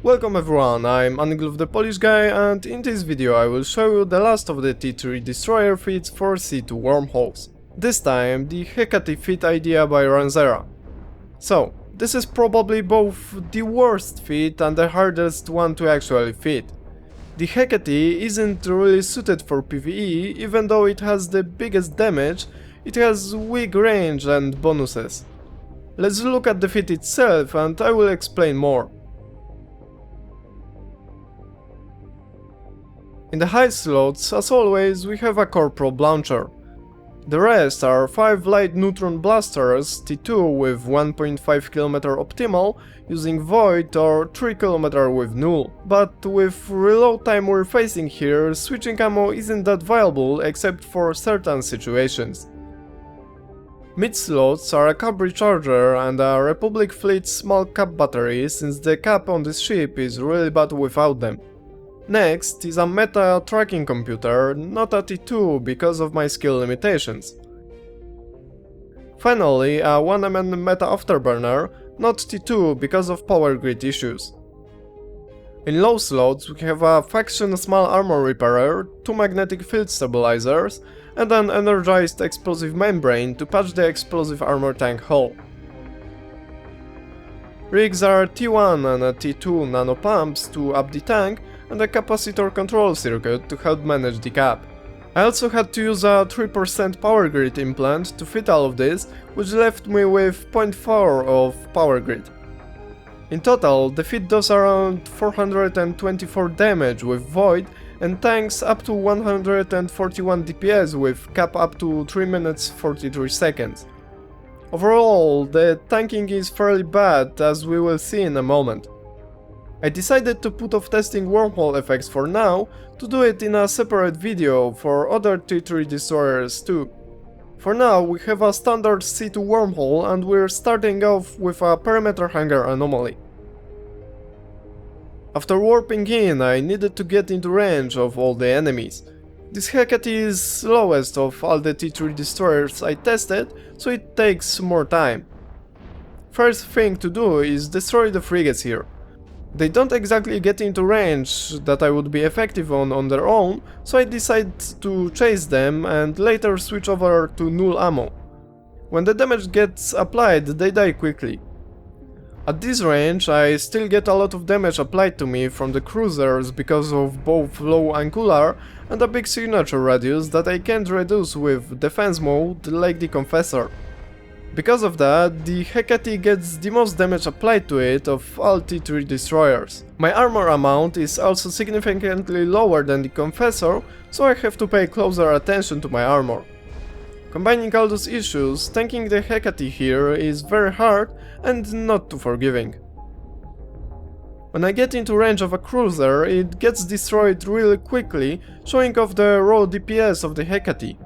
Welcome everyone, I'm AngloV the Polish guy, and in this video I will show you the last of the T3 destroyer feats for C2 wormholes. This time the Hecate feat idea by Ranzera. So, this is probably both the worst feat and the hardest one to actually feat. The Hecate isn't really suited for PVE, even though it has the biggest damage, it has weak range and bonuses. Let's look at the feat itself and I will explain more. In the high slots, as always, we have a core probe launcher. The rest are 5 light neutron blasters, T2 with 1.5 km optimal, using void, or 3 km with null. But with reload time we're facing here, switching ammo isn't that viable except for certain situations. Mid slots are a cap recharger and a Republic fleet small cap battery, since the cap on this ship is really bad without them. Next is a meta tracking computer, not a T2 because of my skill limitations. Finally, a 1MN meta afterburner, not T2 because of power grid issues. In low slots we have a faction small armor repairer, 2 magnetic field stabilizers, and an energized explosive membrane to patch the explosive armor tank hull. Rigs are T1 and a T2 nano pumps to up the tank, and a capacitor control circuit to help manage the cap. I also had to use a 3% power grid implant to fit all of this, which left me with 0.4 of power grid. In total, the feat does around 424 damage with void and tanks up to 141 DPS with cap up to 3 minutes 43 seconds. Overall, the tanking is fairly bad, as we will see in a moment. I decided to put off testing wormhole effects for now, to do it in a separate video for other T3 destroyers too. For now we have a standard C2 wormhole and we're starting off with a perimeter hangar anomaly. After warping in, I needed to get into range of all the enemies. This Hecate is slowest of all the T3 destroyers I tested, so it takes more time. First thing to do is destroy the frigates here. They don't exactly get into range that I would be effective on their own, so I decided to chase them and later switch over to null ammo. When the damage gets applied, they die quickly. At this range I still get a lot of damage applied to me from the cruisers because of both low angular and a big signature radius that I can't reduce with defense mode like the Confessor. Because of that, the Hecate gets the most damage applied to it of all T3 destroyers. My armor amount is also significantly lower than the Confessor, so I have to pay closer attention to my armor. Combining all those issues, tanking the Hecate here is very hard and not too forgiving. When I get into range of a cruiser, it gets destroyed really quickly, showing off the raw DPS of the Hecate.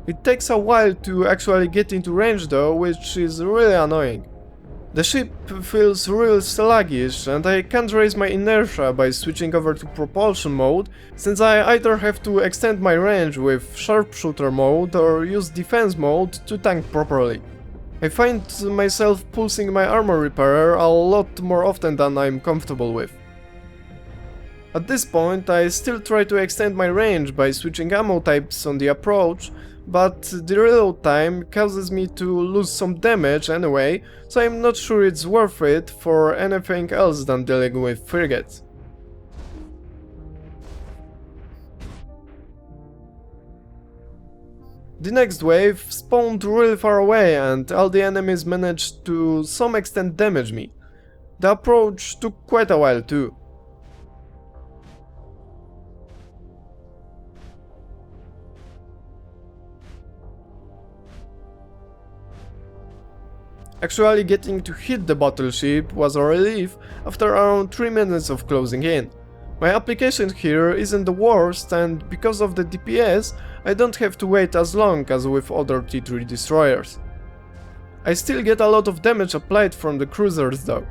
It takes a while to actually get into range though, which is really annoying. The ship feels real sluggish and I can't raise my inertia by switching over to propulsion mode, since I either have to extend my range with sharpshooter mode or use defense mode to tank properly. I find myself pulsing my armor repairer a lot more often than I'm comfortable with. At this point I still try to extend my range by switching ammo types on the approach, but the reload time causes me to lose some damage anyway, so I'm not sure it's worth it for anything else than dealing with frigates. The next wave spawned really far away and all the enemies managed to some extent damage me. The approach took quite a while too. Actually getting to hit the battleship was a relief after around 3 minutes of closing in. My application here isn't the worst, and because of the DPS I don't have to wait as long as with other T3 destroyers. I still get a lot of damage applied from the cruisers though.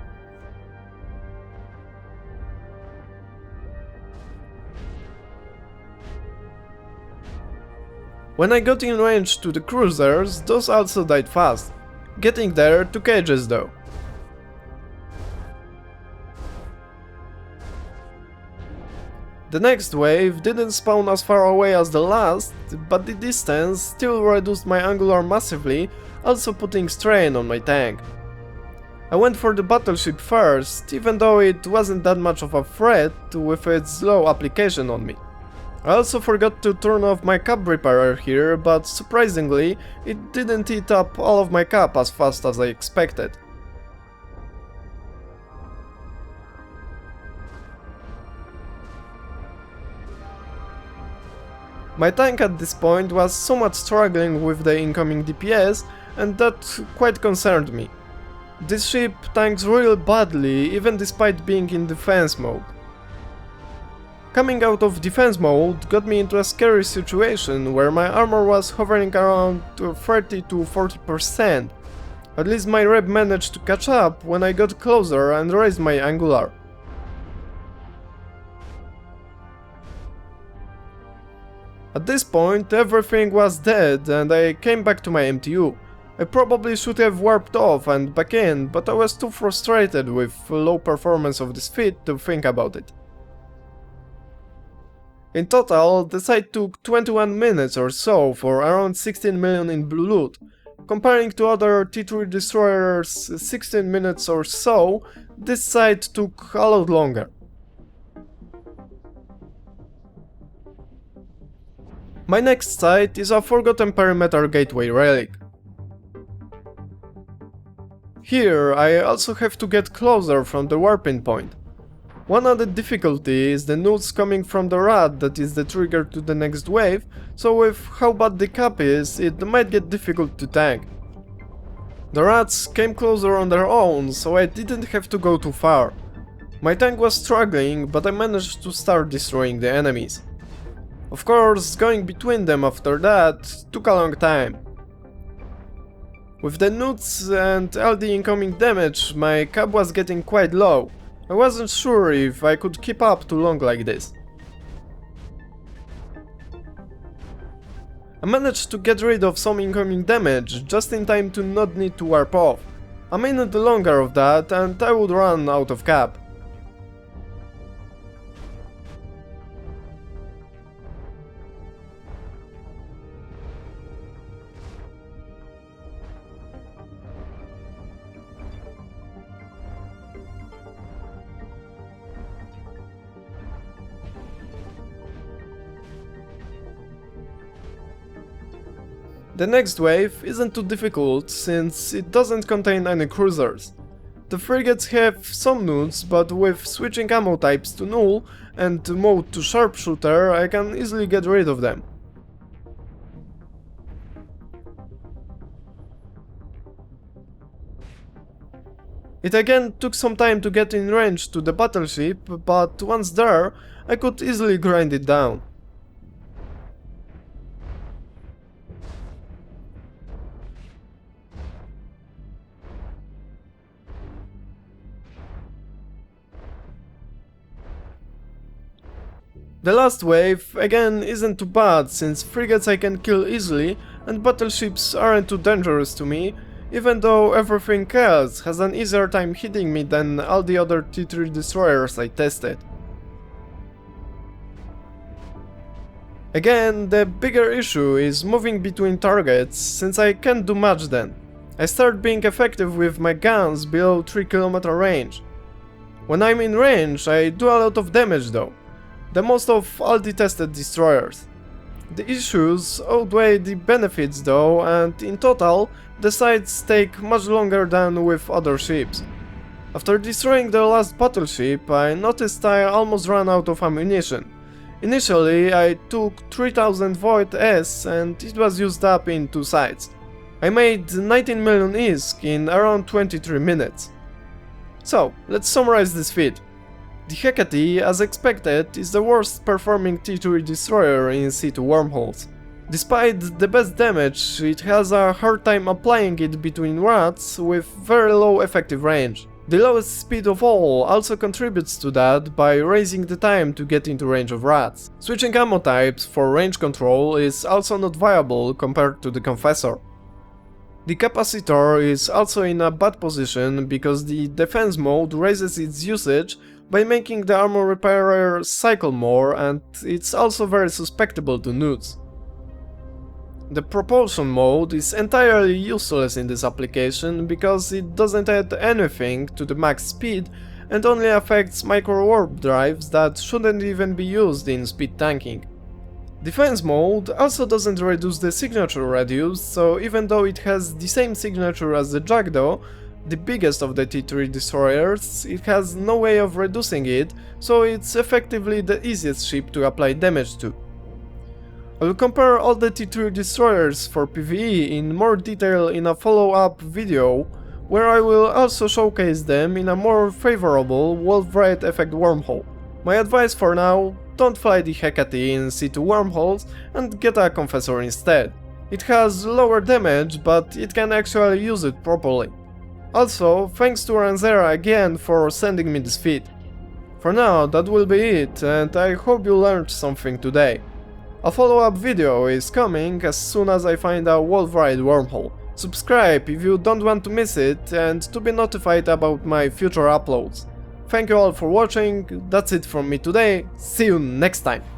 When I got in range to the cruisers, those also died fast. Getting there took ages though. The next wave didn't spawn as far away as the last, but the distance still reduced my angular massively, also putting strain on my tank. I went for the battleship first, even though it wasn't that much of a threat with its low application on me. I also forgot to turn off my cap repairer here, but surprisingly, it didn't eat up all of my cap as fast as I expected. My tank at this point was somewhat struggling with the incoming DPS, and that quite concerned me. This ship tanks real badly, even despite being in defense mode. Coming out of defense mode got me into a scary situation where my armor was hovering around 30 to 40%. At least my rep managed to catch up when I got closer and raised my angular. At this point everything was dead and I came back to my MTU. I probably should have warped off and back in, but I was too frustrated with low performance of this feat to think about it. In total, the site took 21 minutes or so for around 16 million in blue loot. Comparing to other T3 destroyers 16 minutes or so, this site took a lot longer. My next site is a Forgotten Perimeter Gateway relic. Here I also have to get closer from the warping point. One added difficulty is the newts coming from the rat that is the trigger to the next wave, so with how bad the cap is, it might get difficult to tank. The rats came closer on their own, so I didn't have to go too far. My tank was struggling, but I managed to start destroying the enemies. Of course, going between them after that took a long time. With the newts and all the incoming damage, my cap was getting quite low. I wasn't sure if I could keep up too long like this. I managed to get rid of some incoming damage just in time to not need to warp off. A minute longer of that and I would run out of cap. The next wave isn't too difficult since it doesn't contain any cruisers. The frigates have some newts, but with switching ammo types to null and mode to sharpshooter I can easily get rid of them. It again took some time to get in range to the battleship, but once there I could easily grind it down. The last wave, again, isn't too bad since frigates I can kill easily and battleships aren't too dangerous to me, even though everything else has an easier time hitting me than all the other T3 destroyers I tested. Again, the bigger issue is moving between targets, since I can't do much then. I start being effective with my guns below 3 km range. When I'm in range, I do a lot of damage though. The most of all the tested destroyers. The issues outweigh the benefits though, and in total, the sites take much longer than with other ships. After destroying the last battleship, I noticed I almost ran out of ammunition. Initially, I took 3000 Void S and it was used up in 2 sites. I made 19 million ISK in around 23 minutes. So, let's summarize this feat. The Hecate, as expected, is the worst performing T3 destroyer in C2 wormholes. Despite the best damage, it has a hard time applying it between rats with very low effective range. The lowest speed of all also contributes to that by raising the time to get into range of rats. Switching ammo types for range control is also not viable compared to the Confessor. The capacitor is also in a bad position because the defense mode raises its usage by making the armor repairer cycle more, and it's also very susceptible to newts. The propulsion mode is entirely useless in this application because it doesn't add anything to the max speed and only affects micro warp drives that shouldn't even be used in speed tanking. Defense mode also doesn't reduce the signature radius, so even though it has the same signature as the Jackdaw, the biggest of the T3 destroyers, it has no way of reducing it, so it's effectively the easiest ship to apply damage to. I will compare all the T3 destroyers for PVE in more detail in a follow-up video, where I will also showcase them in a more favorable Wolf-Ride effect wormhole. My advice for now: don't fly the Hecate in C2 wormholes and get a Confessor instead. It has lower damage, but it can actually use it properly. Also, thanks to Ranzera again for sending me this feed. For now, that will be it, and I hope you learned something today. A follow-up video is coming as soon as I find a Wolf-Ride wormhole. Subscribe if you don't want to miss it and to be notified about my future uploads. Thank you all for watching, that's it from me today, see you next time!